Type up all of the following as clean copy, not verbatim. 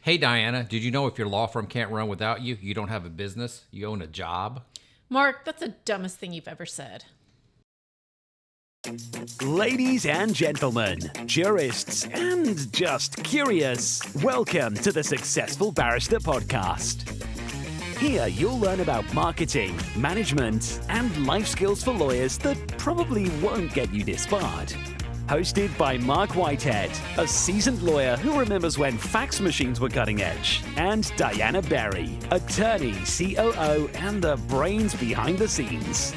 Hey, Diana, did you know if your law firm can't run without you, you don't have a business, you own a job? Mark, that's the dumbest thing you've ever said. Ladies and gentlemen, jurists and just curious, welcome to the Successful Barrister podcast. Here you'll learn about marketing, management, and life skills for lawyers that probably won't get you disbarred. Hosted by Marc Whitehead, a seasoned lawyer who remembers when fax machines were cutting edge, and Diana Berry, attorney, COO, and the brains behind the scenes.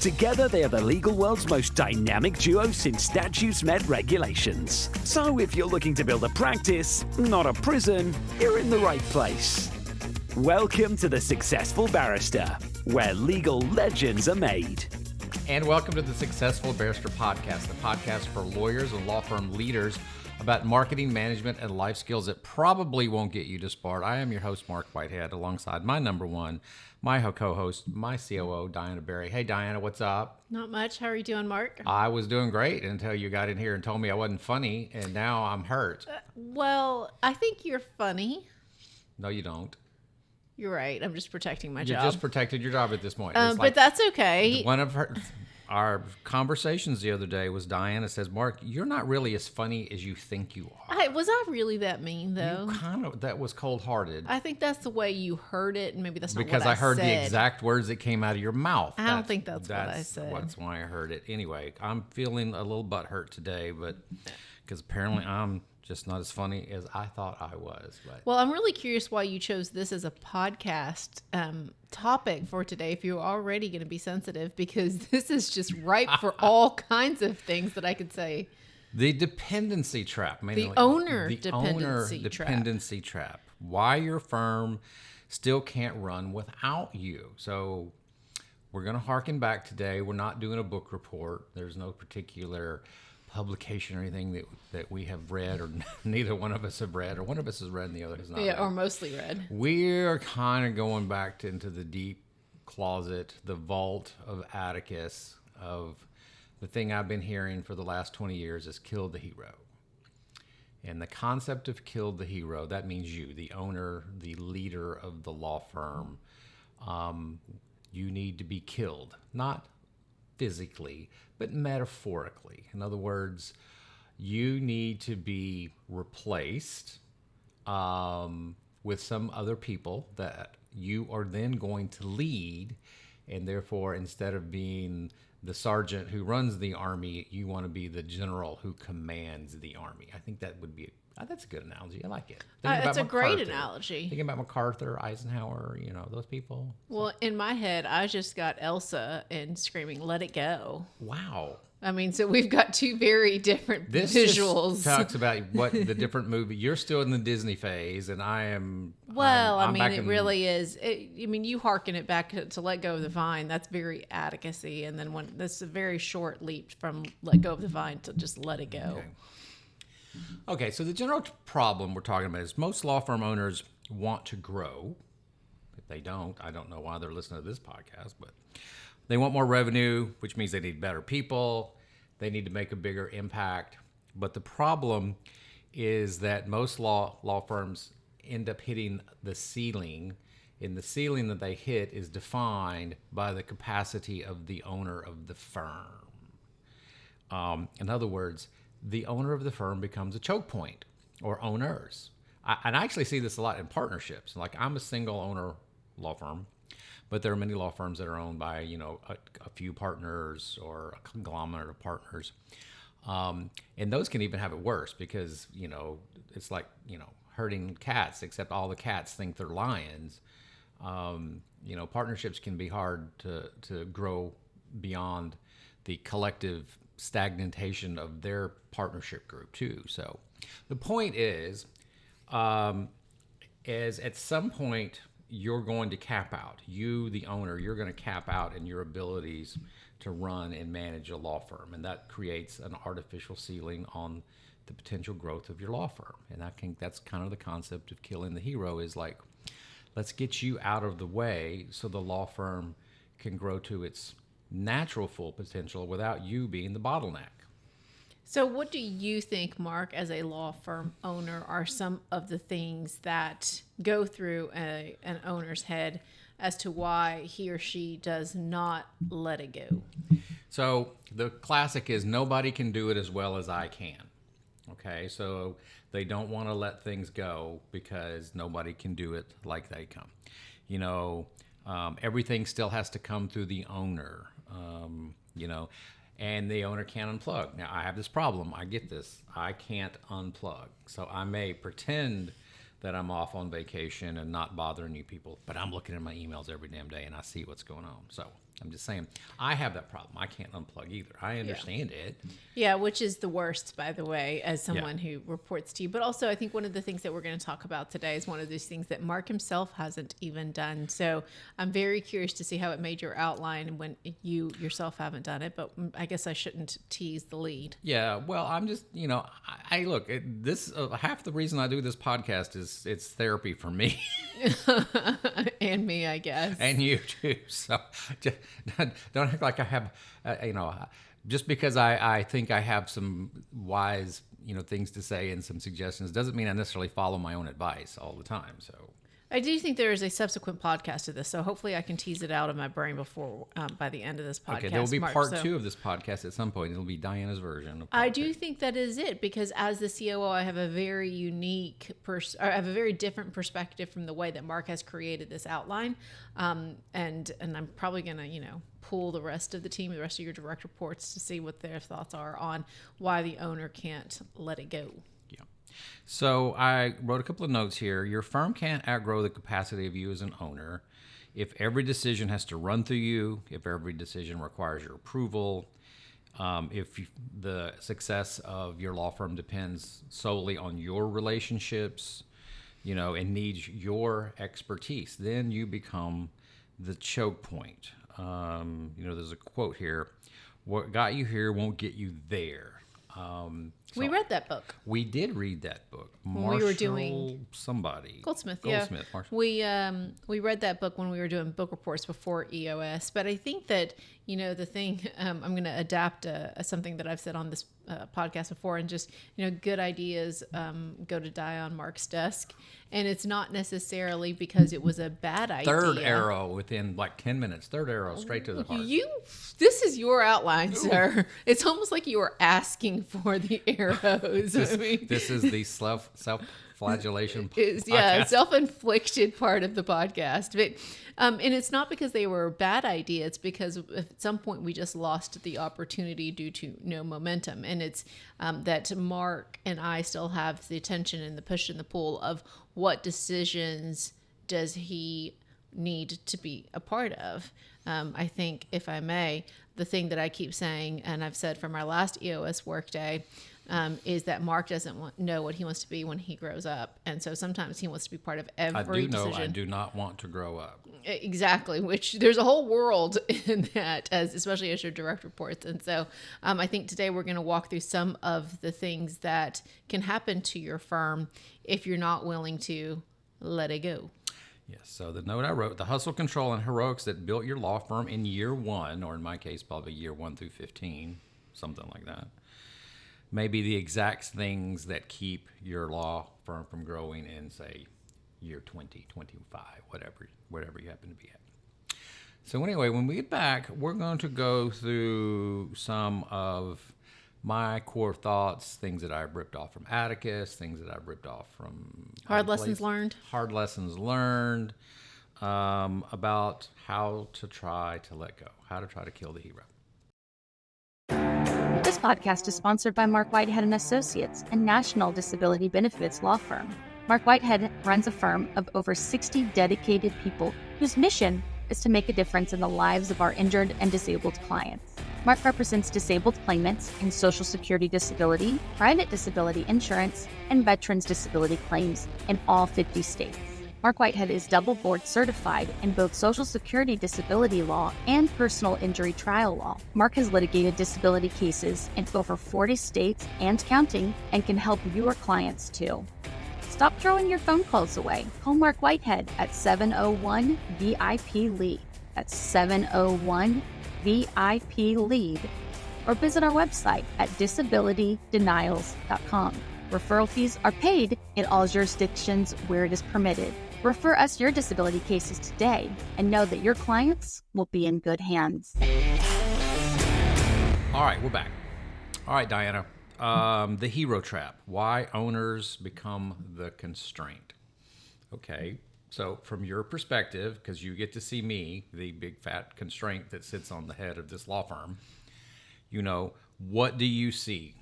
Together, they are the legal world's most dynamic duo since statutes met regulations. So if you're looking to build a practice, not a prison, you're in the right place. Welcome to the Successful Barrister, where legal legends are made. And welcome to the Successful Barrister podcast, the podcast for lawyers and law firm leaders about marketing, management, and life skills that probably won't get you disbarred. I am your host, Marc Whitehead, alongside my number one, my co-host, my COO, Diana Berry. Hey, Diana, what's up? Not much. How are you doing, Mark? I was doing great until you got in here and told me I wasn't funny, and now I'm hurt. Well, I think you're funny. No, you don't. You're right. I'm just protecting my You job. just protected your job at this point. But that's okay. One of our conversations the other day was Diana says, Mark, you're not really as funny as you think you are. Was I really that mean, though? That was cold-hearted. I think that's the way you heard it, and maybe that's not because what I heard said. the exact words that came out of your mouth. I don't think that's what I said. That's why I heard it. Anyway, I'm feeling a little butthurt today, but because apparently I'm just not as funny as I thought I was. But Well, I'm really curious why you chose this as a podcast topic for today if you're already going to be sensitive, because this is just ripe for all kinds of things that I could say. The dependency trap. The owner dependency trap. Why your firm still can't run without you. So we're going to harken back today. We're not doing a book report. There's no particular publication or anything that we have read, or neither one of us have read, or one of us has read and the other has not read. Or mostly read. We're kind of going back into the deep closet, the vault of Atticus, of the thing I've been hearing for the last 20 years is kill the hero. And the concept of kill the hero, that means you, the owner, the leader of the law firm, you need to be killed. Not physically, but metaphorically. In other words, you need to be replaced with some other people that you are then going to lead, and therefore, instead of being the sergeant who runs the army, you want to be the general who commands the army. I think that would be that's a good analogy. I like it. It's a great analogy. Thinking about MacArthur, Eisenhower, those people. Well, in my head, I just got Elsa and screaming, "Let it go." Wow. I mean, so we've got two very different visuals. This talks about what the different movie. You're still in the Disney phase, and I am. Well, I'm back it really is. You hearken it back to Let Go of the Vine. That's very Atticus-y, and then that's a very short leap from Let Go of the Vine to just let it go. Okay, so the general problem we're talking about is most law firm owners want to grow. If they don't, I don't know why they're listening to this podcast, but they want more revenue, which means they need better people. They need to make a bigger impact. But the problem is that most law firms end up hitting the ceiling, and the ceiling that they hit is defined by the capacity of the owner of the firm. In other words, the owner of the firm becomes a choke point, or owners. And I actually see this a lot in partnerships. Like, I'm a single owner law firm, but there are many law firms that are owned by, a few partners or a conglomerate of partners. And those can even have it worse because, it's like, herding cats, except all the cats think they're lions. Partnerships can be hard to grow beyond the collective stagnation of their partnership group too. So the point is at some point you're going to cap out. You, the owner, you're going to cap out in your abilities to run and manage a law firm, and that creates an artificial ceiling on the potential growth of your law firm. And I think that's kind of the concept of killing the hero, is like, let's get you out of the way so the law firm can grow to its natural full potential without you being the bottleneck. So what do you think, Marc, as a law firm owner, are some of the things that go through an owner's head as to why he or she does not let it go? So the classic is nobody can do it as well as I can. Okay, so they don't want to let things go because nobody can do it like they come. You know, everything still has to come through the owner, you know, and the owner can't unplug. Now, I have this problem. I get this. I can't unplug. So I may pretend that I'm off on vacation and not bothering you people, but I'm looking at my emails every damn day and I see what's going on. So I'm just saying, I have that problem. I can't unplug either. I understand it. Yeah, which is the worst, by the way, as someone who reports to you. But also, I think one of the things that we're going to talk about today is one of those things that Marc himself hasn't even done. So I'm very curious to see how it made your outline when you yourself haven't done it. But I guess I shouldn't tease the lead. Yeah, well, I'm just, you know, I look, this half the reason I do this podcast is it's therapy for me. And me, I guess. And you too. So just, don't act like I have, you know, just because I think I have some wise, you know, things to say and some suggestions doesn't mean I necessarily follow my own advice all the time. So I do think there is a subsequent podcast to this, so hopefully I can tease it out of my brain before by the end of this podcast. Okay, there will be Marc, part 2 of this podcast at some point. It'll be Diana's version. I do think that is it, because as the COO, I have a very unique, I have a very different perspective from the way that Marc has created this outline, and I'm probably going to, you know, pull the rest of the team, the rest of your direct reports, to see what their thoughts are on why the owner can't let it go. So I wrote a couple of notes here. Your firm can't outgrow the capacity of you as an owner. If every decision has to run through you, if every decision requires your approval, the success of your law firm depends solely on your relationships, you know, and needs your expertise, then you become the choke point. You know, there's a quote here: "What got you here won't get you there." We read that book. We did read that book. When we were doing somebody Goldsmith, Marshall. We read that book when we were doing book reports before EOS. But I think that, you know, the thing, I'm going to adapt something that I've said on this podcast before, and just, you know, good ideas go to die on Marc's desk, and it's not necessarily because it was a bad idea. Third arrow within like 10 minutes. Third arrow straight to the heart. This is your outline, sir. It's almost like you were asking for the arrows. This is the self-flagellation podcast. Yeah, self-inflicted part of the podcast. But and it's not because they were a bad idea. It's because at some point we just lost the opportunity due to no momentum. And it's that Marc and I still have the attention and the push and the pull of what decisions does he need to be a part of. I think, if I may, the thing that I keep saying, and I've said from our last EOS workday, is that Marc doesn't know what he wants to be when he grows up. And so sometimes he wants to be part of every decision. I do not want to grow up. Exactly, which there's a whole world in that, especially as your direct reports. And so I think today we're going to walk through some of the things that can happen to your firm if you're not willing to let it go. Yes, so the note I wrote: the hustle, control, and heroics that built your law firm in year 1, or in my case, probably year 1 through 15, something like that, may be the exact things that keep your law firm from growing in, say, year 20, 25, whatever you happen to be at. So anyway, when we get back, we're going to go through some of my core thoughts, things that I've ripped off from Atticus, things that I've ripped off from Hard lessons learned about how to try to let go, how to try to kill the hero. This podcast is sponsored by Marc Whitehead Associates, a national disability benefits law firm. Marc Whitehead runs a firm of over 60 dedicated people whose mission is to make a difference in the lives of our injured and disabled clients. Marc represents disabled claimants in Social Security disability, private disability insurance, and veterans disability claims in all 50 states. Marc Whitehead is double board certified in both Social Security disability law and personal injury trial law. Marc has litigated disability cases in over 40 states and counting, and can help your clients too. Stop throwing your phone calls away. Call Marc Whitehead at 701-VIP-LEAD. That's 701-VIP-LEAD. or visit our website at disabilitydenials.com. Referral fees are paid in all jurisdictions where it is permitted. Refer us your disability cases today and know that your clients will be in good hands. All right, we're back. All right, Diana. The hero trap. Why owners become the constraint. Okay, so from your perspective, because you get to see me, the big fat constraint that sits on the head of this law firm, what do you see?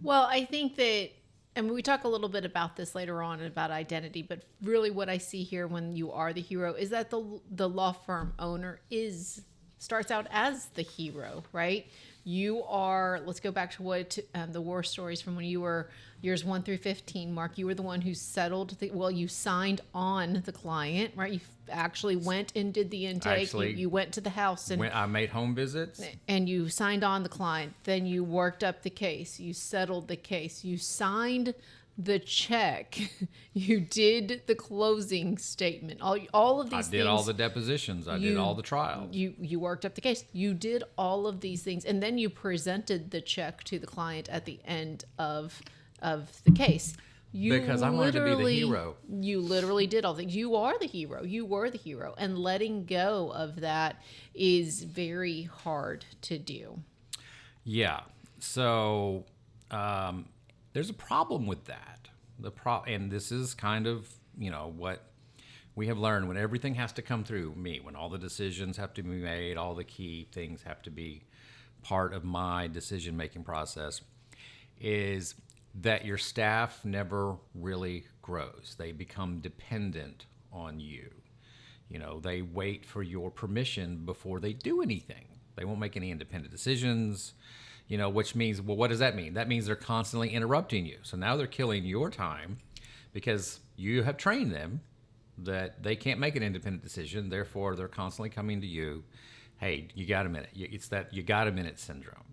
Well, I think that, and we talk a little bit about this later on about identity, but really what I see here when you are the hero is that the law firm owner starts out as the hero, right? You are, let's go back to what the war stories from when you were years 1 through 15, Marc. You were the one who settled, you signed on the client, right? You actually went and did the intake. You went to the house. And I made home visits. And you signed on the client. Then you worked up the case. You settled the case. You signed the check. You did the closing statement. All of these things. I did all the depositions. I did all the trials. You worked up the case. You did all of these things, and then you presented the check to the client at the end of the case. Because I wanted to be the hero. You literally did all things. You are the hero. You were the hero, and letting go of that is very hard to do. Yeah. So. There's a problem with that. And this is kind of, what we have learned when everything has to come through me, when all the decisions have to be made, all the key things have to be part of my decision-making process, is that your staff never really grows. They become dependent on you. They wait for your permission before they do anything. They won't make any independent decisions. Which means, well, what does that mean? That means they're constantly interrupting you. So now they're killing your time because you have trained them that they can't make an independent decision. Therefore, they're constantly coming to you. Hey, you got a minute. It's that you got a minute syndrome,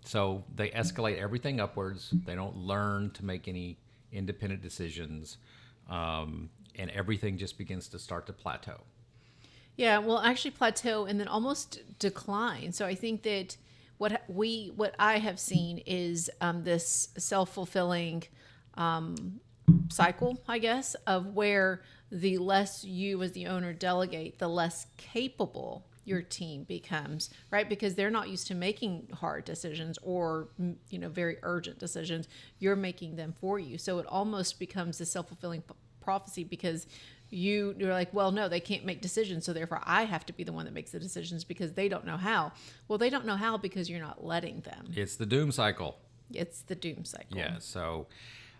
So they escalate everything upwards. They don't learn to make any independent decisions. And everything just begins to start to plateau. Yeah, well, actually plateau and then almost decline. So I think that what I have seen is this self-fulfilling cycle, I guess, of where the less you as the owner delegate, the less capable your team becomes, right? Because they're not used to making hard decisions or, very urgent decisions. You're making them for you. So it almost becomes a self-fulfilling prophecy because you're like, well, no, they can't make decisions, so therefore I have to be the one that makes the decisions because they don't know how. Well, they don't know how because you're not letting them. It's the doom cycle. It's the doom cycle. Yeah, so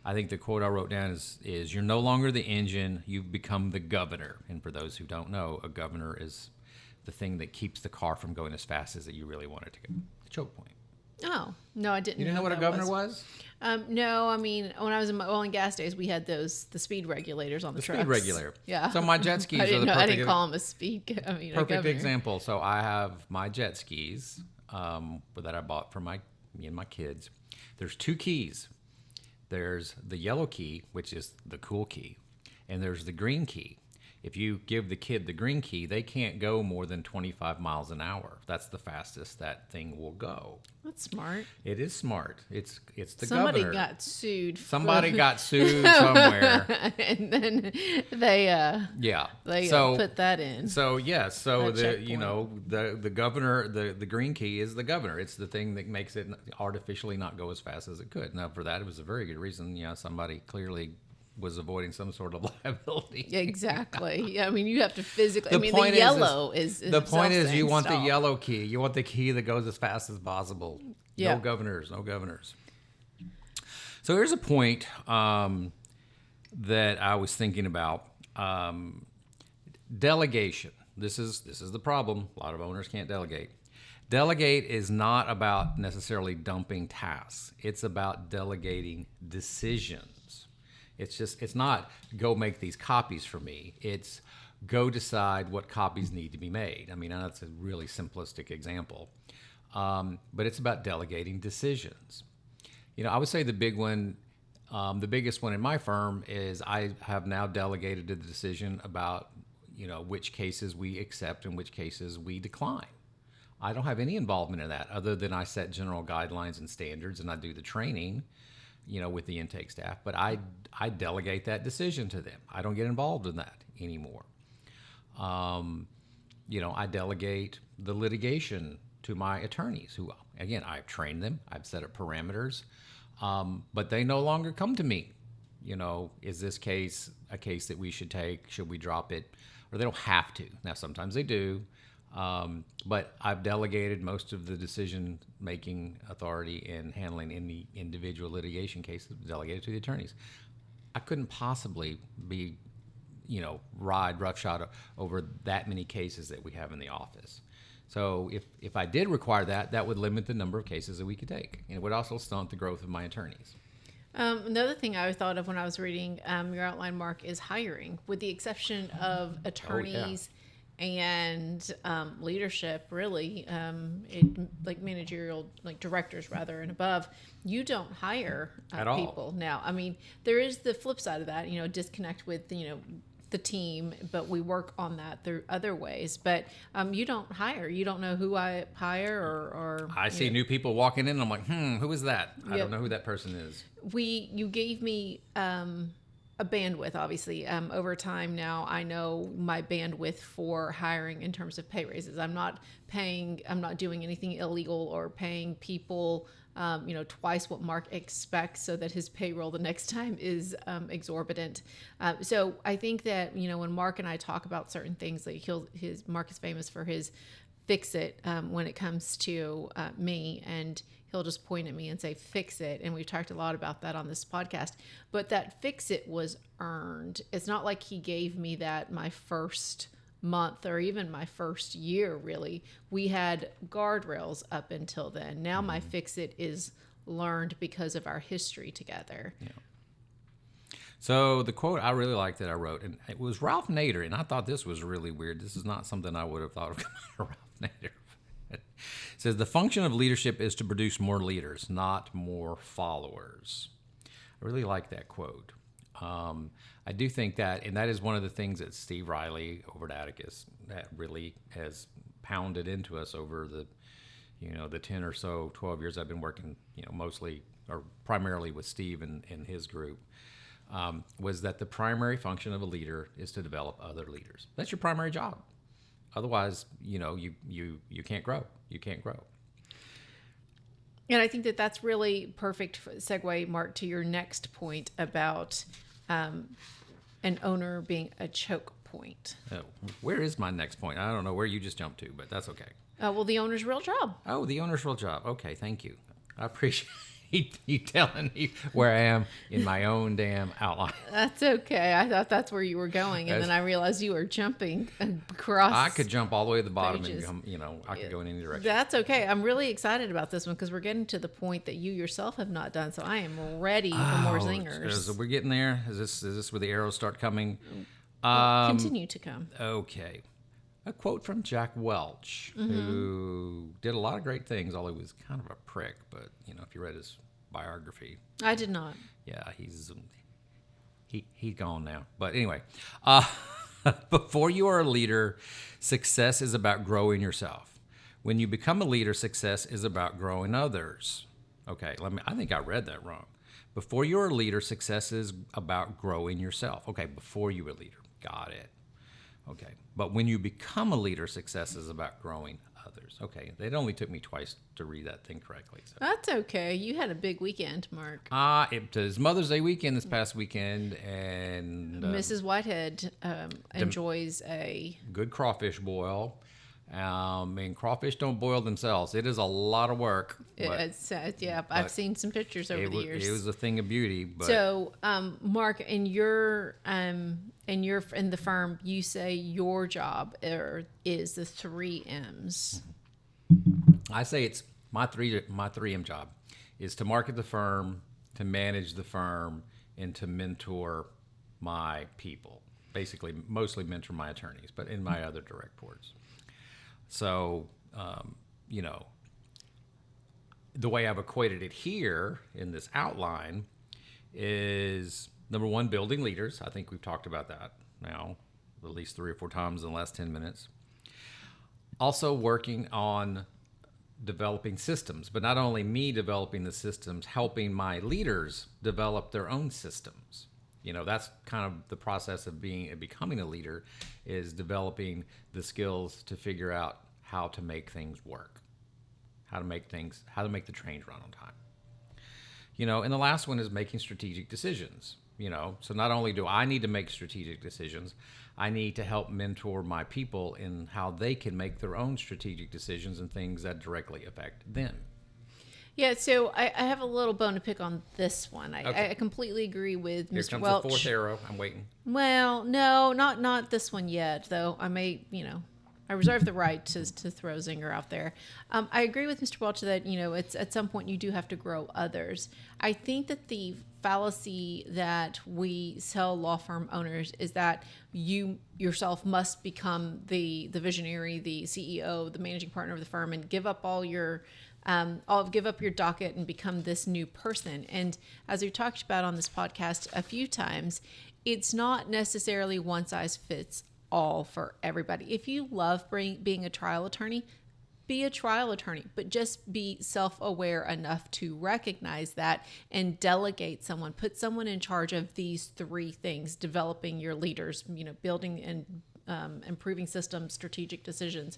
I think the quote I wrote down is you're no longer the engine, you've become the governor. And for those who don't know, a governor is the thing that keeps the car from going as fast as you really want it to go. The choke point. Oh, no, I didn't know. You didn't know what a governor was? No, I mean, when I was in my oil and gas days, we had the speed regulators on the trucks. Speed regulator. Yeah. So my jet skis I are the perfect I didn't call them a speed. perfect example. So I have my jet skis that I bought for me and my kids. There's two keys. There's the yellow key, which is the cool key, and there's the green key. If you give the kid the green key, they can't go more than 25 miles an hour. That's the fastest that thing will go. That's smart. It is smart. It's the Somebody governor. got sued. Somebody got sued somewhere. And then they put that in. So so That the governor, the green key is the governor. It's the thing that makes it artificially not go as fast as it could. Now for that, it was a very good reason. Somebody clearly was avoiding some sort of liability. Exactly. I mean, you have to physically. The yellow is the point is you want stop. the yellow key. You want the key that goes as fast as possible. Yeah. No governors. So here's a point that I was thinking about. Delegation. This is the problem. A lot of owners can't delegate. Delegate is not about necessarily dumping tasks. It's about delegating decisions. It's not go make these copies for me. It's go decide what copies need to be made. I mean, that's a really simplistic example. But it's about delegating decisions. I would say the big one, the biggest one in my firm is I have now delegated the decision about, which cases we accept and which cases we decline. I don't have any involvement in that other than I set general guidelines and standards and I do the training, with the intake staff. But I delegate that decision to them. I don't get involved in that anymore. I delegate the litigation to my attorneys who, again, I've trained them. I've set up parameters, but they no longer come to me. Is this case a case that we should take? Should we drop it? Or they don't have to. Now, sometimes they do. But I've delegated most of the decision-making authority in handling any individual litigation cases, delegated to the attorneys. I couldn't possibly be, ride roughshod over that many cases that we have in the office. So if I did require that, that would limit the number of cases that we could take. And it would also stunt the growth of my attorneys. Another thing I thought of when I was reading your outline, Mark, is hiring, with the exception of attorneys. Oh, yeah. And leadership, really, like managerial, like directors rather and above, you don't hire At all. people now. I mean, there is the flip side of that, disconnect with, the team, but we work on that through other ways. But you don't hire. You don't know who I hire or I see new people walking in and I'm like, who is that? I Yep. don't know who that person is. You gave me a bandwidth, obviously. Over time now, I know my bandwidth for hiring in terms of pay raises. I'm not doing anything illegal or paying people, twice what Mark expects so that his payroll the next time is exorbitant. So I think that, when Mark and I talk about certain things, like Mark is famous for his fix it when it comes to me, and he'll just point at me and say, fix it. And we've talked a lot about that on this podcast. But that fix it was earned. It's not like he gave me that my first month or even my first year, really. We had guardrails up until then. Now my fix it is learned because of our history together. Yeah. So the quote I really liked that I wrote, and it was Ralph Nader, and I thought this was really weird. This is not something I would have thought of coming out of Ralph Nader. It says, the function of leadership is to produce more leaders, not more followers. I really like that quote. I do think that, and that is one of the things that Steve Riley over at Atticus that really has pounded into us over the, the 10 or so, 12 years I've been working, mostly or primarily with Steve and his group, was that the primary function of a leader is to develop other leaders. That's your primary job. Otherwise, you can't grow. You can't grow. And I think that that's really perfect segue, Mark, to your next point about an owner being a choke point. Oh, where is my next point? I don't know where you just jumped to, but that's okay. Well, the owner's real job. Oh, the owner's real job. Okay, thank you. I appreciate you telling me where I am in my own damn outline. That's okay. I thought that's where you were going, and then I realized you were jumping across. I could jump all the way to the bottom pages. and come, I could go in any direction. That's okay. I'm really excited about this one because we're getting to the point that you yourself have not done. So I am ready for more zingers. So we're getting there. Is this where the arrows start coming? Continue to come. Okay. A quote from Jack Welch, who did a lot of great things, although he was kind of a prick. But, if you read his biography. I did not. Yeah, he's gone now. But anyway, before you are a leader, success is about growing yourself. When you become a leader, success is about growing others. Okay, I think I read that wrong. Before you're a leader, success is about growing yourself. Okay, before you were a leader. Got it. Okay, but when you become a leader, success is about growing others. Okay, it only took me twice to read that thing correctly. So. That's okay. You had a big weekend, Mark. It was Mother's Day weekend this past weekend, and Mrs. Whitehead enjoys a good crawfish boil. And crawfish don't boil themselves. It is a lot of work. I've seen some pictures over the years. It was a thing of beauty. But so, Mark, in the firm, you say your job is the 3 M's. I say it's my 3M job is to market the firm, to manage the firm, and to mentor my people. Basically, mostly mentor my attorneys, but in my other direct reports. So, the way I've equated it here in this outline is, number one, building leaders. I think we've talked about that now at least 3 or 4 times in the last 10 minutes. Also working on developing systems, but not only me developing the systems, helping my leaders develop their own systems. That's kind of the process of becoming a leader, is developing the skills to figure out how to make things work, how to make the trains run on time. And the last one is making strategic decisions. So not only do I need to make strategic decisions, I need to help mentor my people in how they can make their own strategic decisions and things that directly affect them. Yeah, so I have a little bone to pick on this one. I completely agree with Here Mr. comes Welch. the fourth arrow. I'm waiting. Well, no, not this one yet, though. I may, I reserve the right to throw Zinger out there. I agree with Mr. Welch that, it's at some point you do have to grow others. I think that the fallacy that we tell law firm owners is that you yourself must become the visionary, the CEO, the managing partner of the firm, and give up all your give up your docket and become this new person. And as we've talked about on this podcast a few times, it's not necessarily one size fits all for everybody. If you love being a trial attorney, be a trial attorney, but just be self-aware enough to recognize that and delegate someone, put someone in charge of these three things: developing your leaders, building and improving systems, strategic decisions.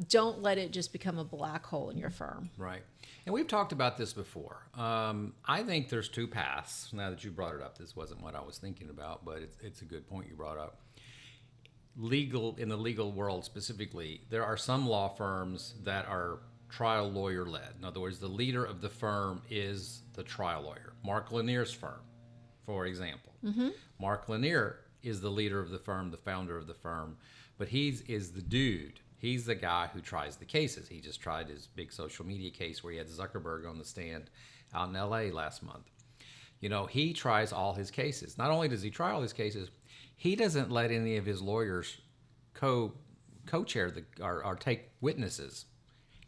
Don't let it just become a black hole in your firm. Right. And we've talked about this before. I think there's two paths. Now that you brought it up, this wasn't what I was thinking about, but it's a good point you brought up. In the legal world specifically, there are some law firms that are trial lawyer led. In other words, the leader of the firm is the trial lawyer. Marc Lanier's firm, for example. Mm-hmm. Marc Lanier is the leader of the firm, the founder of the firm, but is the dude. He's the guy who tries the cases. He just tried his big social media case where he had Zuckerberg on the stand out in LA last month. He tries all his cases. Not only does he try all his cases, he doesn't let any of his lawyers co-chair or take witnesses.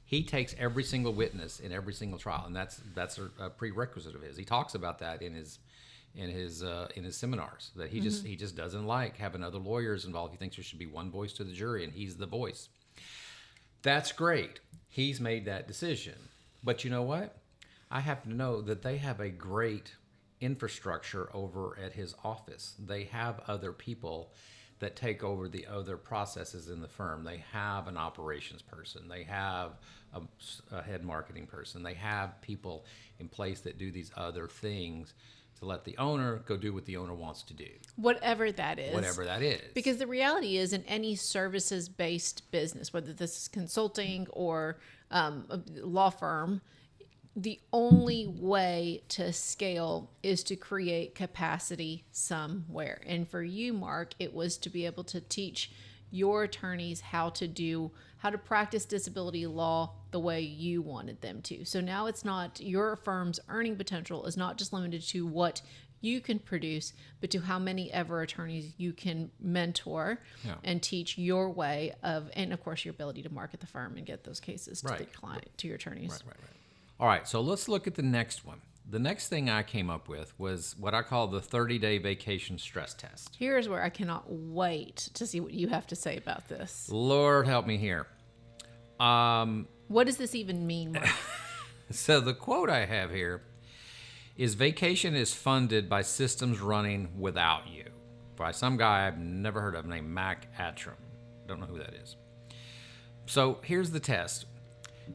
He takes every single witness in every single trial, and that's a prerequisite of his. He talks about that in his seminars, that he just doesn't like having other lawyers involved. He thinks there should be one voice to the jury, and he's the voice. That's great. He's made that decision. But you know what? I happen to know that they have a great infrastructure over at his office. They have other people that take over the other processes in the firm. They have an operations person. They have a head marketing person. They have people in place that do these other things to let the owner go do what the owner wants to do. Whatever that is. Whatever that is. Because the reality is, in any services-based business, whether this is consulting or a law firm, the only way to scale is to create capacity somewhere. And for you, Marc, it was to be able to teach your attorneys how to practice disability law the way you wanted them to. So now it's not, your firm's earning potential is not just limited to what you can produce, but to how many ever attorneys you can mentor and teach your way of, and of course your ability to market the firm and get those cases to the client, to your attorneys. Right. All right, so let's look at the next one. The next thing I came up with was what I call the 30-day vacation stress test. Here's where I cannot wait to see what you have to say about this. Lord help me here. What does this even mean, Marc? So the quote I have here is, vacation is funded by systems running without you. By some guy I've never heard of named Mac Attram. Don't know who that is. So here's the test.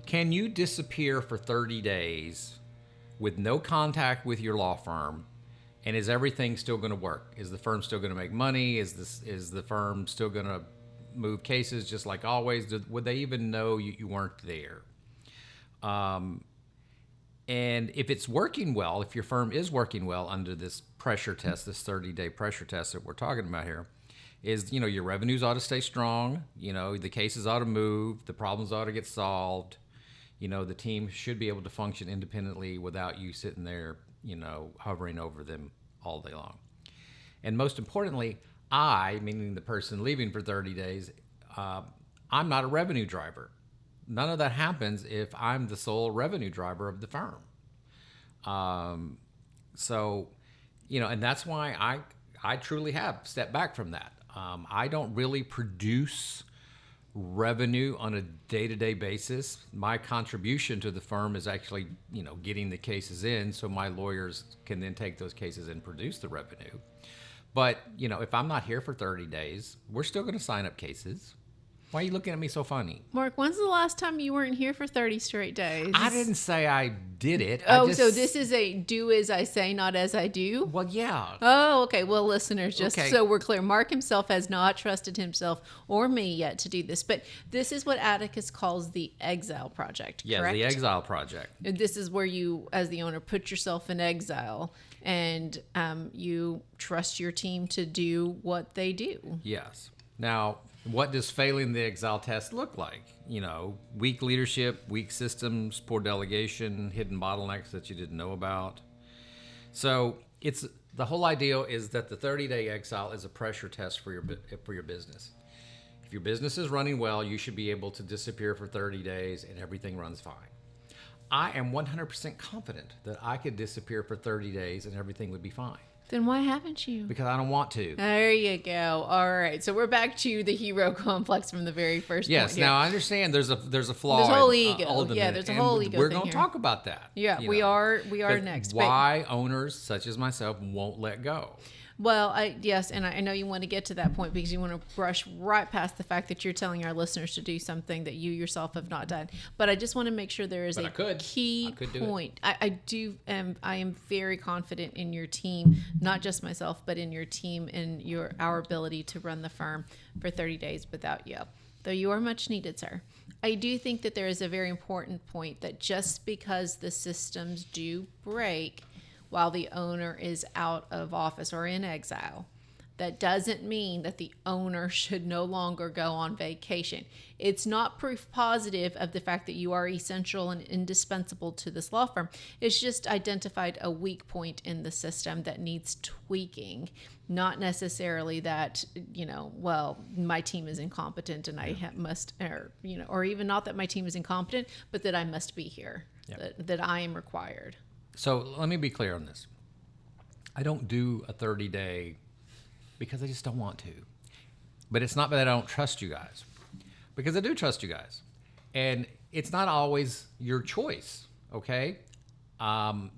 Can you disappear for 30 days with no contact with your law firm, and is everything still going to work? Is the firm still going to make money? Is the firm still going to move cases just like always? Would they even know you weren't there? And if it's working well, if your firm is working well under this pressure test, this 30-day pressure test that we're talking about here, is, your revenues ought to stay strong, the cases ought to move, the problems ought to get solved, the team should be able to function independently without you sitting there, hovering over them all day long. And most importantly, meaning the person leaving for 30 days, I'm not a revenue driver. None of that happens if I'm the sole revenue driver of the firm. So, and that's why I truly have stepped back from that. I don't really produce revenue on a day-to-day basis. My contribution to the firm is actually, getting the cases in so my lawyers can then take those cases and produce the revenue. But, if I'm not here for 30 days, we're still going to sign up cases. Why are you looking at me so funny? Mark, when's the last time you weren't here for 30 straight days? I didn't say I did it. So this is a do as I say, not as I do? Well, yeah. Oh, okay. Well, listeners, just Okay. so we're clear, Mark himself has not trusted himself or me yet to do this. But this is what Atticus calls the exile project, Yeah, correct? the exile project. This is where you, as the owner, put yourself in exile and you trust your team to do what they do. Yes. Now, what does failing the exile test look like? Weak leadership, weak systems, poor delegation, hidden bottlenecks that you didn't know about. So the whole idea is that the 30-day exile is a pressure test for your business. If your business is running well, you should be able to disappear for 30 days and everything runs fine. I am 100% confident that I could disappear for 30 days and everything would be fine. Then why haven't you? Because I don't want to. There you go. All right. So we're back to the hero complex from the very first Yes. point here. Now I understand there's a flaw. There's a whole in, ego. ultimate, Yeah, there's a and whole ego We're thing going to here. talk about that. Yeah, we are next. But- Why owners such as myself won't let go? Well, yes, and I know you want to get to that point because you want to brush right past the fact that you're telling our listeners to do something that you yourself have not done. But I just want to make sure there is key point. I am very confident in your team, not just myself, but in your team and our ability to run the firm for 30 days without you. Though you are much needed, sir. I do think that there is a very important point that just because the systems do break while the owner is out of office or in exile, that doesn't mean that the owner should no longer go on vacation. It's not proof positive of the fact that you are essential and indispensable to this law firm. It's just identified a weak point in the system that needs tweaking, not necessarily that, my team is incompetent and I must, or even not that my team is incompetent, but that I must be here, that I am required. So let me be clear on this. I don't do a 30-day because I just don't want to. But it's not that I don't trust you guys, because I do trust you guys. And it's not always your choice, okay? I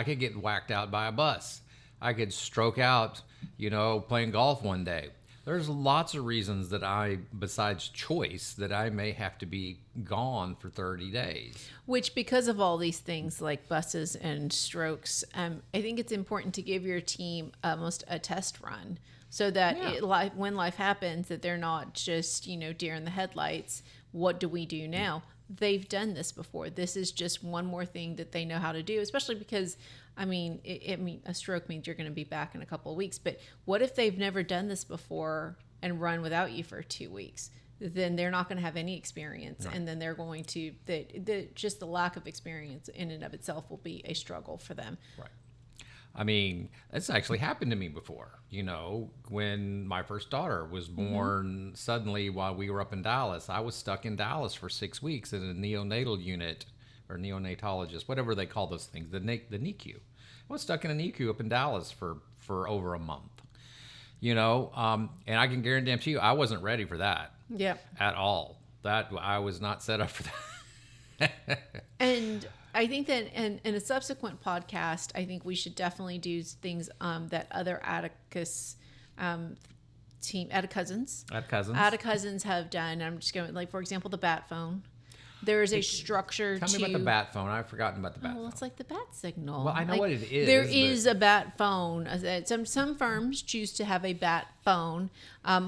could get whacked out by a bus. I could stroke out, playing golf one day. There's lots of reasons that besides choice, that I may have to be gone for 30 days. Which, because of all these things like buses and strokes, I think it's important to give your team almost a test run so that when life happens, that they're not just, deer in the headlights. What do we do now? They've done this before. This is just one more thing that they know how to do, especially because a stroke means you're going to be back in a couple of weeks. But what if they've never done this before and run without you for 2 weeks? Then they're not going to have any experience. Right. And then they're going to, just the lack of experience in and of itself will be a struggle for them. Right. It's actually happened to me before. When my first daughter was born suddenly while we were up in Dallas, I was stuck in Dallas for 6 weeks in a neonatal unit or neonatologist, whatever they call those things, the NICU. I was stuck in a NICU up in Dallas for over a month. And I can guarantee you I wasn't ready for that. Yeah. At all. That I was not set up for that. And I think that in a subsequent podcast, I think we should definitely do things that other Atticus Atticusins have done. I'm just going, for example, the bat phone. There is a structure Tell me about the bat phone. I've forgotten about the bat phone. Well, it's like the bat signal. Well, I know what it is. There is a bat phone. Some firms choose to have a bat phone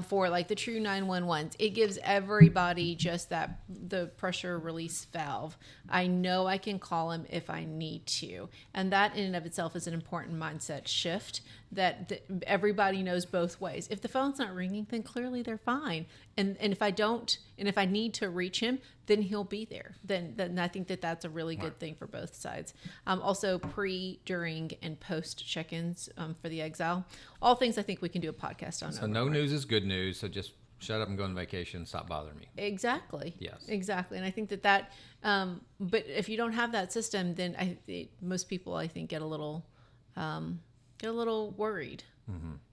for the true 911s. It gives everybody just the pressure release valve. I know I can call them if I need to. And that in and of itself is an important mindset shift that everybody knows both ways. If the phone's not ringing, then clearly they're fine. And if I don't, and if I need to reach him, then he'll be there. Then I think that's a really good thing for both sides. Also pre, during, and post check-ins for the exile. All things I think we can do a podcast on. So no news is good news. So just shut up and go on vacation. Stop bothering me. Exactly. Yes. Exactly. And I think that but if you don't have that system, then most people I think get a little worried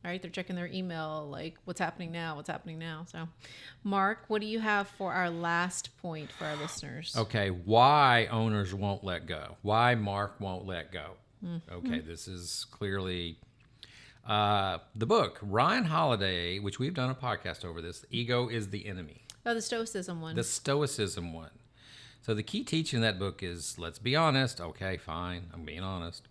Right? They're checking their email, like what's happening now. So, Mark, what do you have for our last point for our listeners? Okay, why owners won't let go. Why Marc won't let go. Okay, this is clearly the book. Ryan Holiday, which we've done a podcast over this, Ego is the Enemy. Oh, the Stoicism one. The Stoicism one. So the key teaching in that book is, let's be honest. Okay, fine, I'm being honest.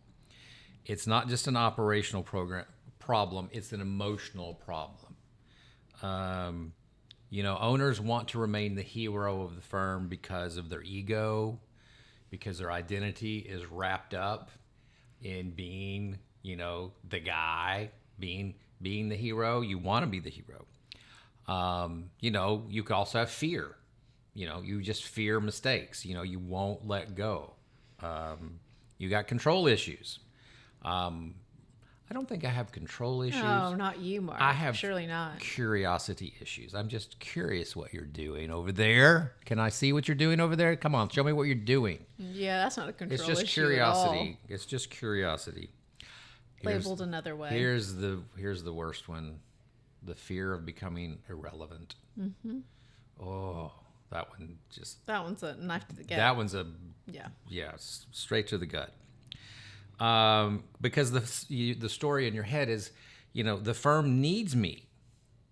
It's not just an operational problem, it's an emotional problem. Owners want to remain the hero of the firm because of their ego, because their identity is wrapped up in being, the guy, being the hero. You want to be the hero. You could also have fear. You just fear mistakes. You won't let go. You got control issues. I don't think I have control issues. No, not you, Mark. I have surely not. Curiosity issues. I'm just curious what you're doing over there. Can I see what you're doing over there? Come on, show me what you're doing. Yeah, that's not a control issue. It's just curiosity. It's just curiosity. Labeled another way. Here's the worst one: the fear of becoming irrelevant. Oh, that one's a knife to the gut. That one's straight to the gut. Because the story in your head is, the firm needs me.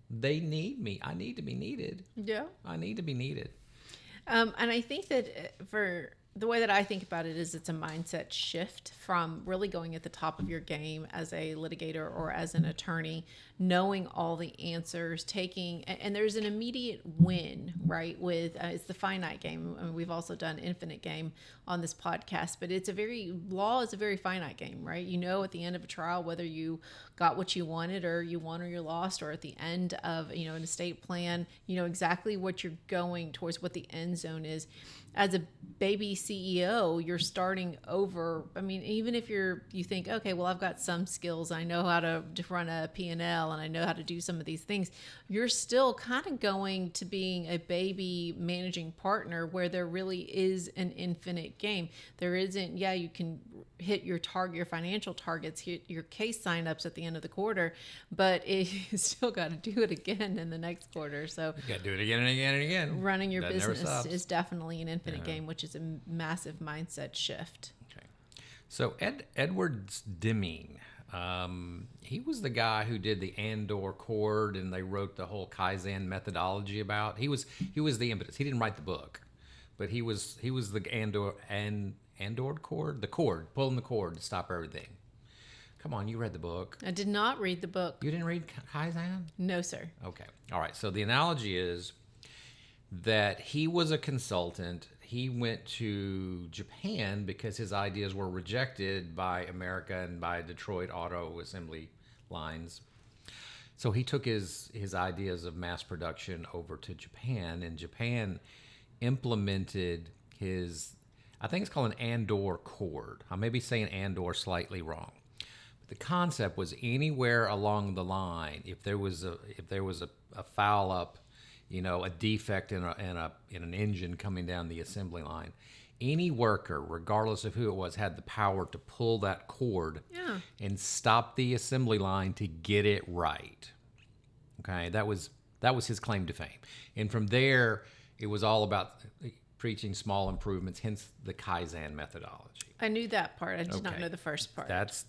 They need me. I need to be needed. Yeah. I need to be needed. And I think that for the way that I think about it is it's a mindset shift from really going at the top of your game as a litigator or as an attorney, knowing all the answers, and there's an immediate win, right? With it's the finite game. I mean, we've also done infinite game on this podcast, but law is a very finite game, right? At the end of a trial, whether you got what you wanted or you won or you lost, or at the end of, an estate plan, exactly what you're going towards, what the end zone is. As a baby CEO, you're starting over. I mean, even if you think, okay, well, I've got some skills. I know how to run a P&L and I know how to do some of these things. You're still kind of going to being a baby managing partner where there really is an infinite game. There isn't, you can hit your financial targets, hit your case signups at the end of the quarter, but you still got to do it again in the next quarter. So you got to do it again and again and again. Running your business is definitely an infinite game, which is a massive mindset shift. Okay. So Edward Deming, he was the guy who did the Andor Cord, and they wrote the whole Kaizen methodology about. He was the impetus. He didn't write the book, but he was the Andor Cord, pulling the cord to stop everything. Come on, you read the book. I did not read the book. You didn't read Kaizen? No, sir. Okay. All right. So the analogy is that he was a consultant. He went to Japan because his ideas were rejected by America and by Detroit auto assembly lines. So he took his ideas of mass production over to Japan, and Japan implemented I think it's called an Andor Cord. I may be saying Andor slightly wrong. But the concept was anywhere along the line, if there was a foul up, a defect in an engine coming down the assembly line, any worker, regardless of who it was, had the power to pull that cord and stop the assembly line to get it right. Okay, that was his claim to fame. And from there, it was all about preaching small improvements, hence the Kaizen methodology. I knew that part. I did not know the first part. That's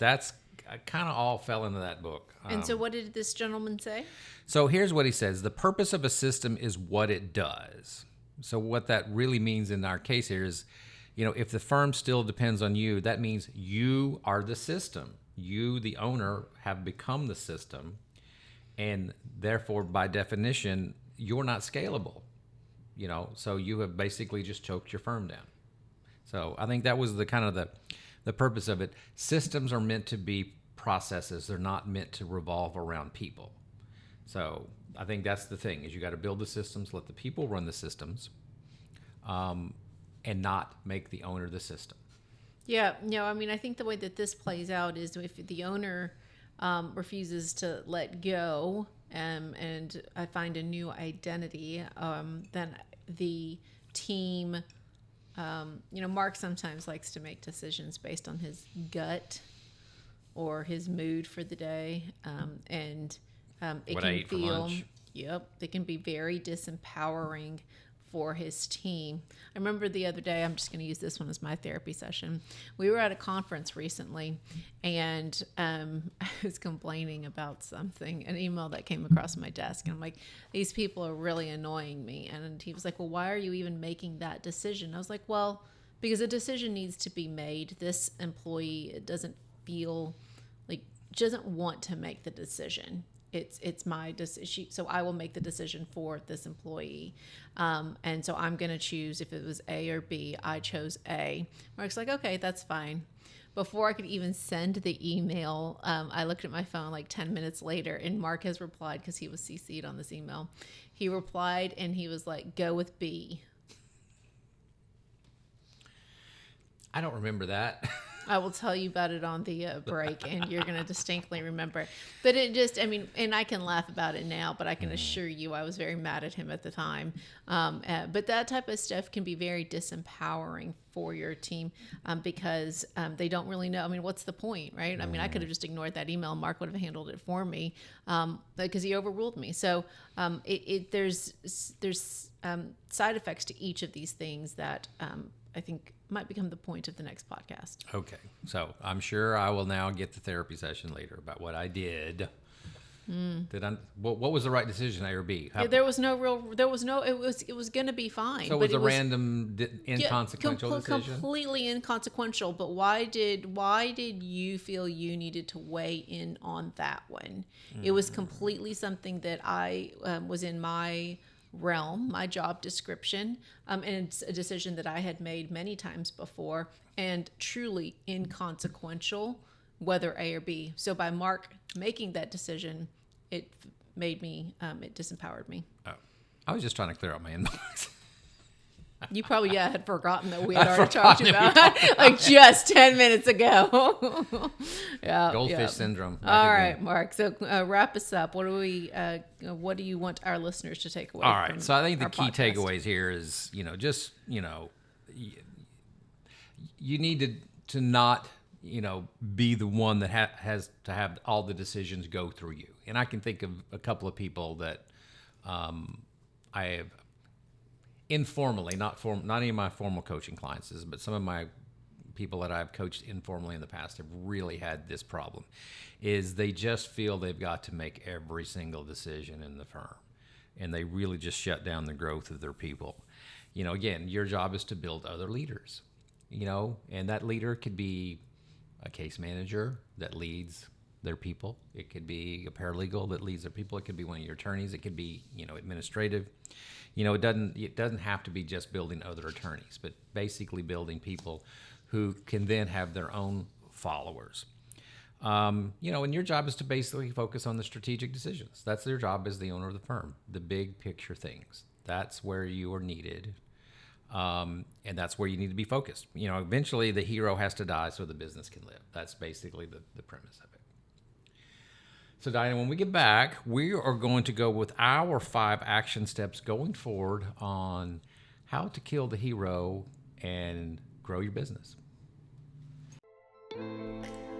kind of all fell into that book. And so what did this gentleman say? So here's what he says. The purpose of a system is what it does. So what that really means in our case here is, if the firm still depends on you, that means you are the system. You, the owner, have become the system. And therefore, by definition, you're not scalable. So you have basically just choked your firm down. So I think that was the kind of the purpose of it. Systems are meant to be processes. They're not meant to revolve around people. So I think that's the thing, is you got to build the systems, let the people run the systems, and not make the owner the system. Yeah, I think the way that this plays out is if the owner refuses to let go and I find a new identity, then the team, Mark sometimes likes to make decisions based on his gut or his mood for the day, and it What can I ate for feel, lunch. it can be very disempowering for his team. I remember the other day, I'm just going to use this one as my therapy session. We were at a conference recently, and I was complaining about something, an email that came across my desk. And I'm like, these people are really annoying me. And he was like, well, why are you even making that decision? I was like, well, because a decision needs to be made. This employee doesn't feel like, doesn't want to make the decision. It's my decision, so I will make the decision for this employee. And so I'm going to choose if it was A or B. I chose A. Mark's like, okay, that's fine. Before I could even send the email, I looked at my phone like 10 minutes later, and Mark has replied, because he was CC'd on this email. He replied, and he was like, go with B. I don't remember that. I will tell you about it on the break, and you're going to distinctly remember. But it just, I mean, and I can laugh about it now, but I can assure you I was very mad at him at the time. But that type of stuff can be very disempowering for your team, because they don't really know. I mean, what's the point, right? I mean, I could have just ignored that email. Mark would have handled it for me, because he overruled me. So there's side effects to each of these things that I think might become the point of the next podcast. Okay. So I'm sure I will now get the therapy session later about what I did. What was the right decision, A or B? It was going to be fine. So but it was a random, inconsequential decision? Completely inconsequential. But why did you feel you needed to weigh in on that one? It was completely something that I was in my realm, my job description, and it's a decision that I had made many times before, and truly inconsequential, whether A or B. So by Mark making that decision, it made me, it disempowered me. Oh, I was just trying to clear out my inbox. You probably had forgotten that we had already talked about like just 10 minutes ago. Goldfish syndrome. All right, Mark. So wrap us up. What do you want our listeners to take away? All right. So I think the our key podcast? takeaways here is, you need to not, be the one that has to have all the decisions go through you. And I can think of a couple of people that I have informally, not any of my formal coaching clients, but some of my people that I've coached informally in the past have really had this problem, is they just feel they've got to make every single decision in the firm, and they really just shut down the growth of their people. Again, your job is to build other leaders, and that leader could be a case manager that leads their people. It could be a paralegal that leads their people. It could be one of your attorneys. It could be, administrative. It doesn't have to be just building other attorneys, but basically building people who can then have their own followers. And your job is to basically focus on the strategic decisions. That's their job as the owner of the firm, the big picture things. That's where you are needed. And that's where you need to be focused. Eventually the hero has to die so the business can live. That's basically the premise of it. So Diana, when we get back, we are going to go with our 5 action steps going forward on how to kill the hero and grow your business.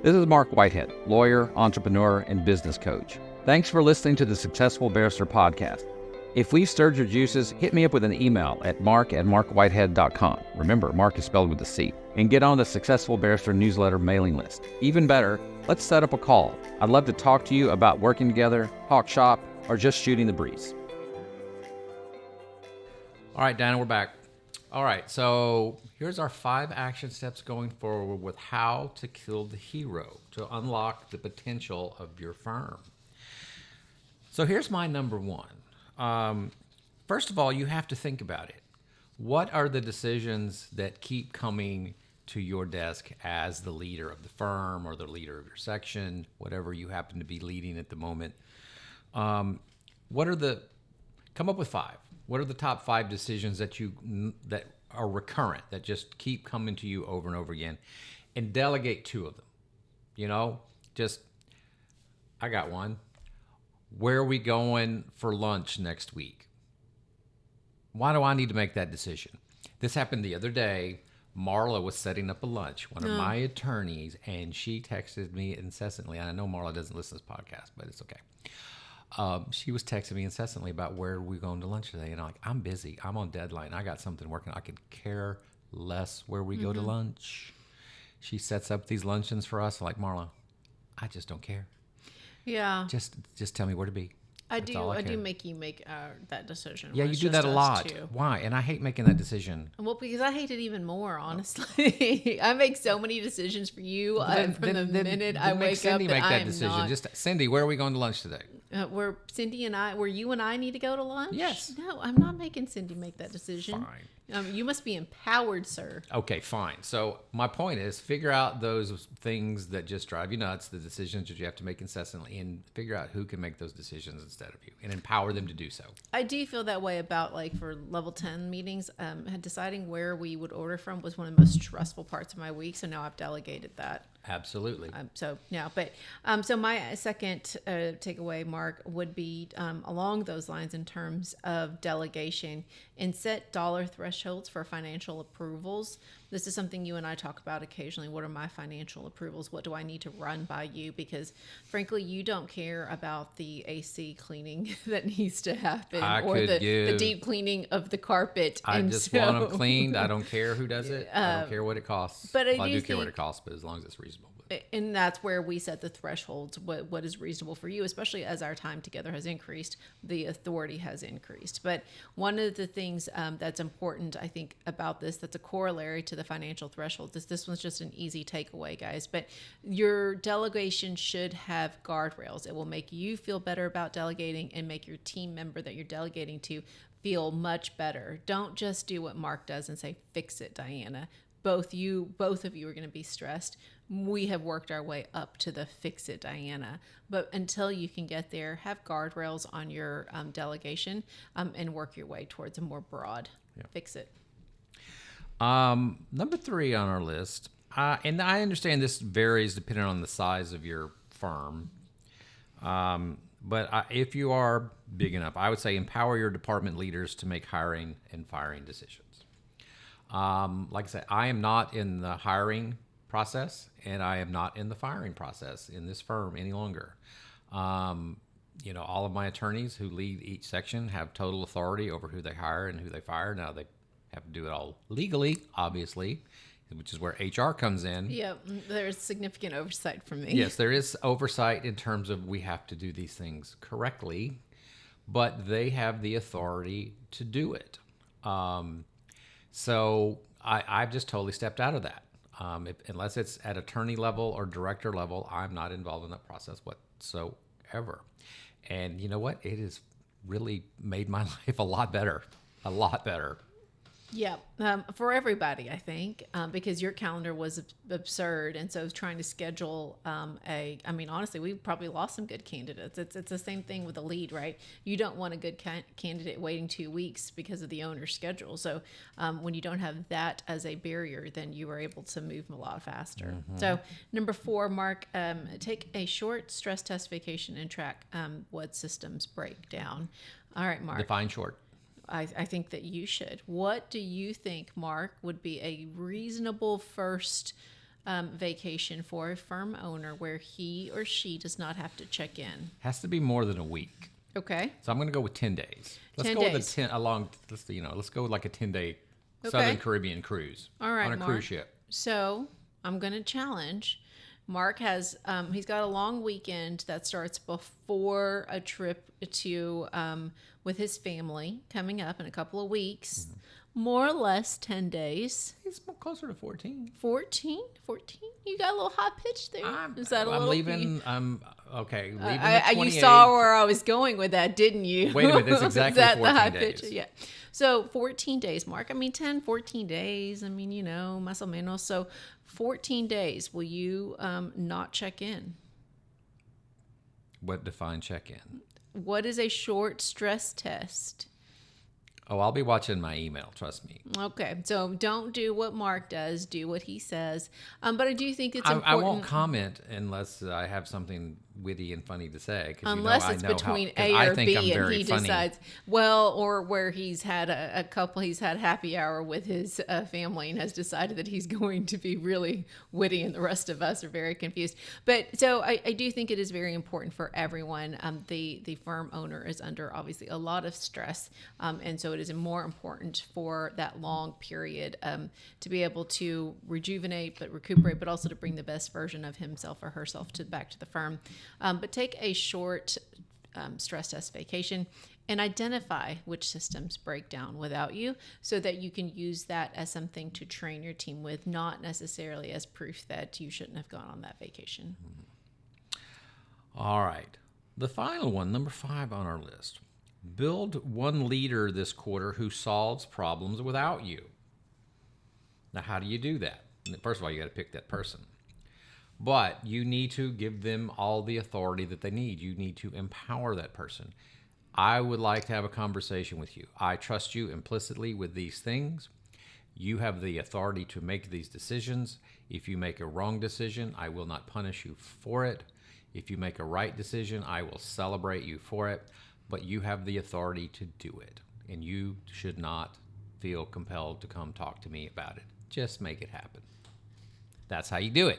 This is Marc Whitehead, lawyer, entrepreneur, and business coach. Thanks for listening to the Successful Barrister podcast. If we've stirred your juices, hit me up with an email at marc@marcwhitehead.com. Remember, Marc is spelled with a C. And get on the Successful Barrister newsletter mailing list. Even better, let's set up a call. I'd love to talk to you about working together, talk shop, or just shooting the breeze. All right, Diana, we're back. All right, so here's our 5 action steps going forward with how to kill the hero to unlock the potential of your firm. So here's my number 1. First of all, you have to think about it. What are the decisions that keep coming to your desk as the leader of the firm or the leader of your section, whatever you happen to be leading at the moment? Come up with 5. What are the top 5 decisions that are recurrent, that just keep coming to you over and over again, and delegate 2 of them? I got one. Where are we going for lunch next week? Why do I need to make that decision? This happened the other day. Marla was setting up a lunch, one of my attorneys, and she texted me incessantly. And I know Marla doesn't listen to this podcast, but it's okay. She was texting me incessantly about where we're going to lunch today. And I'm like, I'm busy. I'm on deadline. I got something working. I could care less where we go to lunch. She sets up these luncheons for us. I'm like, Marla, I just don't care. Yeah. Just tell me where to be. I That's do. all I care. do make you make that decision. Yeah, when you it's do that just a us lot. two. Why? And I hate making that decision. Well, because I hate it even more, honestly. I make so many decisions for you from the minute I make wake Cindy up make that I'm decision. not. Just Cindy, where are we going to lunch today? Where you and I need to go to lunch? Yes. No, I'm not making Cindy make that decision. Fine. You must be empowered, sir. Okay, fine. So my point is, figure out those things that just drive you nuts, the decisions that you have to make incessantly, and figure out who can make those decisions instead of you, and empower them to do so. I do feel that way about, like, for level 10 meetings. Deciding where we would order from was one of the most stressful parts of my week, so now I've delegated that. Absolutely. So my second takeaway, Mark, would be along those lines in terms of delegation, and set dollar thresholds for financial approvals. This is something you and I talk about occasionally. What are my financial approvals? What do I need to run by you? Because frankly, you don't care about the AC cleaning that needs to happen or the deep cleaning of the carpet. I just want them cleaned. I don't care who does it. I don't care what it costs. But I do care what it costs, but as long as it's reasonable. And that's where we set the thresholds, what is reasonable for you, especially as our time together has increased, the authority has increased. But one of the things that's important, I think, about this, that's a corollary to the financial thresholds, is this one's just an easy takeaway, guys. But your delegation should have guardrails. It will make you feel better about delegating and make your team member that you're delegating to feel much better. Don't just do what Marc does and say, fix it, Diana. Both of you are going to be stressed. We have worked our way up to the fix it, Diana. But until you can get there, have guardrails on your delegation and work your way towards a more broad fix it. Number 3 on our list, and I understand this varies depending on the size of your firm. But if you are big enough, I would say empower your department leaders to make hiring and firing decisions. Like I said, I am not in the hiring process, and I am not in the firing process in this firm any longer. All of my attorneys who lead each section have total authority over who they hire and who they fire. Now, they have to do it all legally, obviously, which is where HR comes in. Yeah, there's significant oversight from me. Yes, there is oversight in terms of we have to do these things correctly, but they have the authority to do it. So I've just totally stepped out of that. Unless it's at attorney level or director level, I'm not involved in that process whatsoever. And you know what? It has really made my life a lot better. A lot better. Yeah, for everybody, I think, because your calendar was absurd. And so trying to schedule honestly, we probably lost some good candidates. It's the same thing with the lead, right? You don't want a good candidate waiting 2 weeks because of the owner's schedule. So when you don't have that as a barrier, then you are able to move a lot faster. Mm-hmm. So number 4, Mark, take a short stress test vacation and track what systems break down. All right, Mark. Define short. I think that you should. What do you think, Mark, would be a reasonable first vacation for a firm owner where he or she does not have to check in? Has to be more than a week. Okay. So I'm going to go with 10 days. Let's 10 go days. with let's go with like a 10-day Southern Caribbean cruise. All right, on a Mark. cruise ship. So I'm going to challenge. Mark has he's got a long weekend that starts before a trip to with his family coming up in a couple of weeks. Mm-hmm. More or less 10 days. It's closer to 14. 14? You got a little high pitch there. Is that a little? I'm leaving. Okay, leaving the 28th. You saw where I was going with that, didn't you? Wait a minute, that's exactly Is that 14 the high days. pitch? Yeah. So 14 days, Mark. 14 days. Más o menos. So 14 days. Will you not check in? What define check in? What is a short stress test? Oh, I'll be watching my email. Trust me. Okay, so don't do what Mark does. Do what he says. But I do think it's important. I won't comment unless I have something witty and funny to say. 'Cause Unless I it's know between how, 'cause A I or think I'm B and very he funny. decides, well, or where he's had a couple, he's had happy hour with his family and has decided that he's going to be really witty and the rest of us are very confused. But so I do think it is very important for everyone. The firm owner is under obviously a lot of stress. And so it is more important for that long period to be able to rejuvenate, but recuperate, but also to bring the best version of himself or herself back to the firm. But take a short stress test vacation and identify which systems break down without you so that you can use that as something to train your team with, not necessarily as proof that you shouldn't have gone on that vacation. All right. The final one, number 5 on our list. Build one leader this quarter who solves problems without you. Now, how do you do that? First of all, you got to pick that person. But you need to give them all the authority that they need. You need to empower that person. I would like to have a conversation with you. I trust you implicitly with these things. You have the authority to make these decisions. If you make a wrong decision, I will not punish you for it. If you make a right decision, I will celebrate you for it. But you have the authority to do it. And you should not feel compelled to come talk to me about it. Just make it happen. That's how you do it.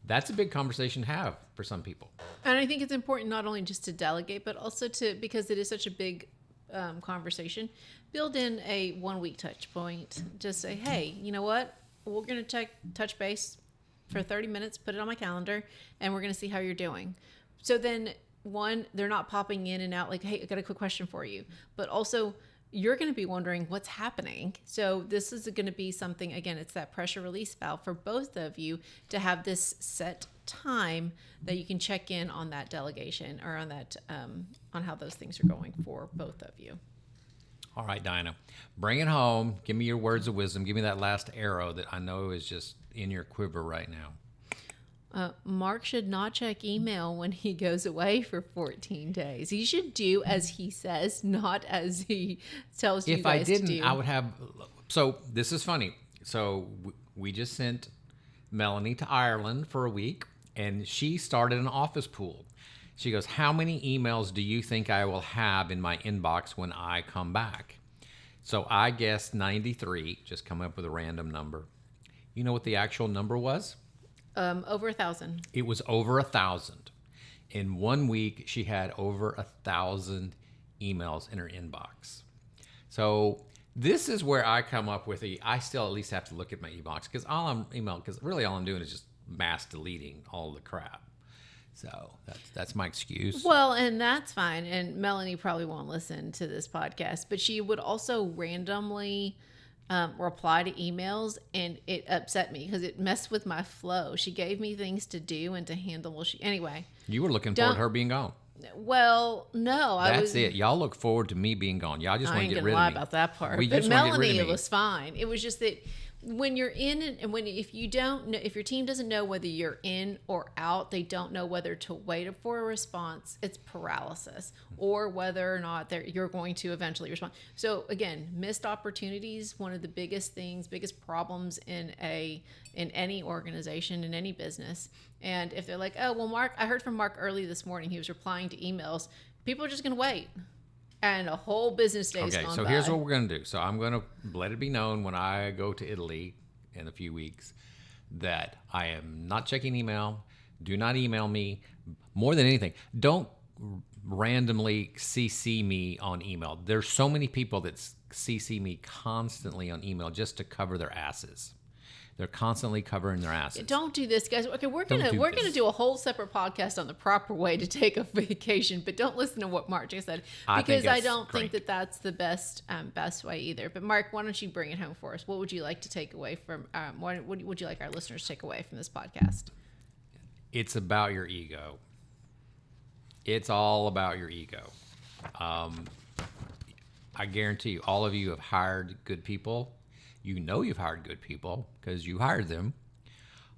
That's a big conversation to have for some people. And I think it's important not only just to delegate, but also to, because it is such a big conversation, build in a 1 week touch point. Just say, hey, you know what? We're going to touch base for 30 minutes, put it on my calendar, and we're going to see how you're doing. So then, one, they're not popping in and out like, hey, I got a quick question for you. But also, you're going to be wondering what's happening. So this is going to be something, again, it's that pressure release valve for both of you to have this set time that you can check in on that delegation or on that, on how those things are going for both of you. All right, Diana, bring it home. Give me your words of wisdom. Give me that last arrow that I know is just in your quiver right now. Marc should not check email when he goes away for 14 days. He should do as he says, not as he tells you guys to do. If I didn't, I would have... So this is funny. So we just sent Melanie to Ireland for a week, and she started an office pool. She goes, how many emails do you think I will have in my inbox when I come back? So I guessed 93, just come up with a random number. You know what the actual number was? Over 1,000. It was over 1,000. In 1 week, she had over 1,000 emails in her inbox. So this is where I come up with I still at least have to look at my inbox because really all I'm doing is just mass deleting all the crap. So that's my excuse. Well, and that's fine. And Melanie probably won't listen to this podcast, but she would also randomly reply to emails, and it upset me because it messed with my flow. She gave me things to do and to handle. Anyway. You were looking forward to her being gone. Well, no, That's it. Y'all look forward to me being gone. Y'all just want to get rid of me. I ain't gonna lie about that part. But Melanie, it was fine. It was just that when you're in and if your team doesn't know whether you're in or out, they don't know whether to wait for a response. It's paralysis, or whether or not you're going to eventually respond. So again, missed opportunities, one of the biggest problems in any organization, in any business. And if they're like, oh, well, Marc, I heard from Marc early this morning, he was replying to emails. People are just going to wait. And a whole business day is gone by. Okay, so here's what we're going to do. So I'm going to let it be known when I go to Italy in a few weeks that I am not checking email. Do not email me. More than anything, don't randomly CC me on email. There's so many people that CC me constantly on email just to cover their asses. They're constantly covering their asses. Don't do this, guys. Okay, we're gonna do a whole separate podcast on the proper way to take a vacation, but don't listen to what Marc just said because I don't think that that's the best way either. But Marc, why don't you bring it home for us? What would you like to take away from? What would you like our listeners to take away from this podcast? It's about your ego. It's all about your ego. I guarantee you, all of you have hired good people. You know you've hired good people because you hired them,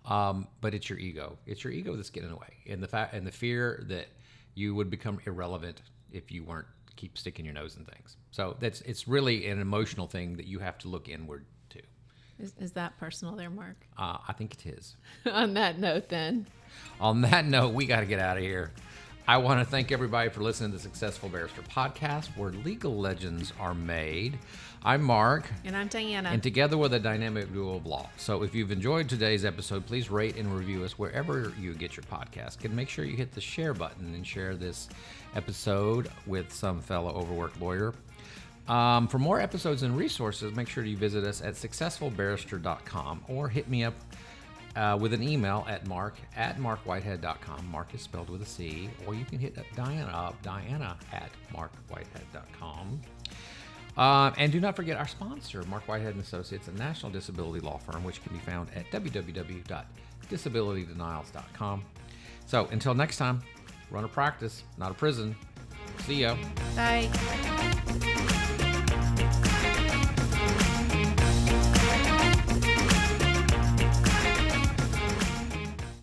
but it's your ego. It's your ego that's getting in the way, and the fear that you would become irrelevant if you weren't keep sticking your nose in things. So it's really an emotional thing that you have to look inward to. Is that personal there, Mark? I think it is. On that note, then. On that note, we got to get out of here. I want to thank everybody for listening to the Successful Barrister podcast, where legal legends are made. I'm Mark. And I'm Diana. And together we're the dynamic duo of law. So if you've enjoyed today's episode, please rate and review us wherever you get your podcast. And make sure you hit the share button and share this episode with some fellow overworked lawyer. For more episodes and resources, make sure you visit us at successfulbarrister.com or hit me up with an email at marc@marcwhitehead.com. Marc is spelled with a C. Or you can hit Diana at marcwhitehead.com. And do not forget our sponsor, Marc Whitehead Associates, a national disability law firm, which can be found at www.disabilitydenials.com. So until next time, run a practice, not a prison. See ya. Bye.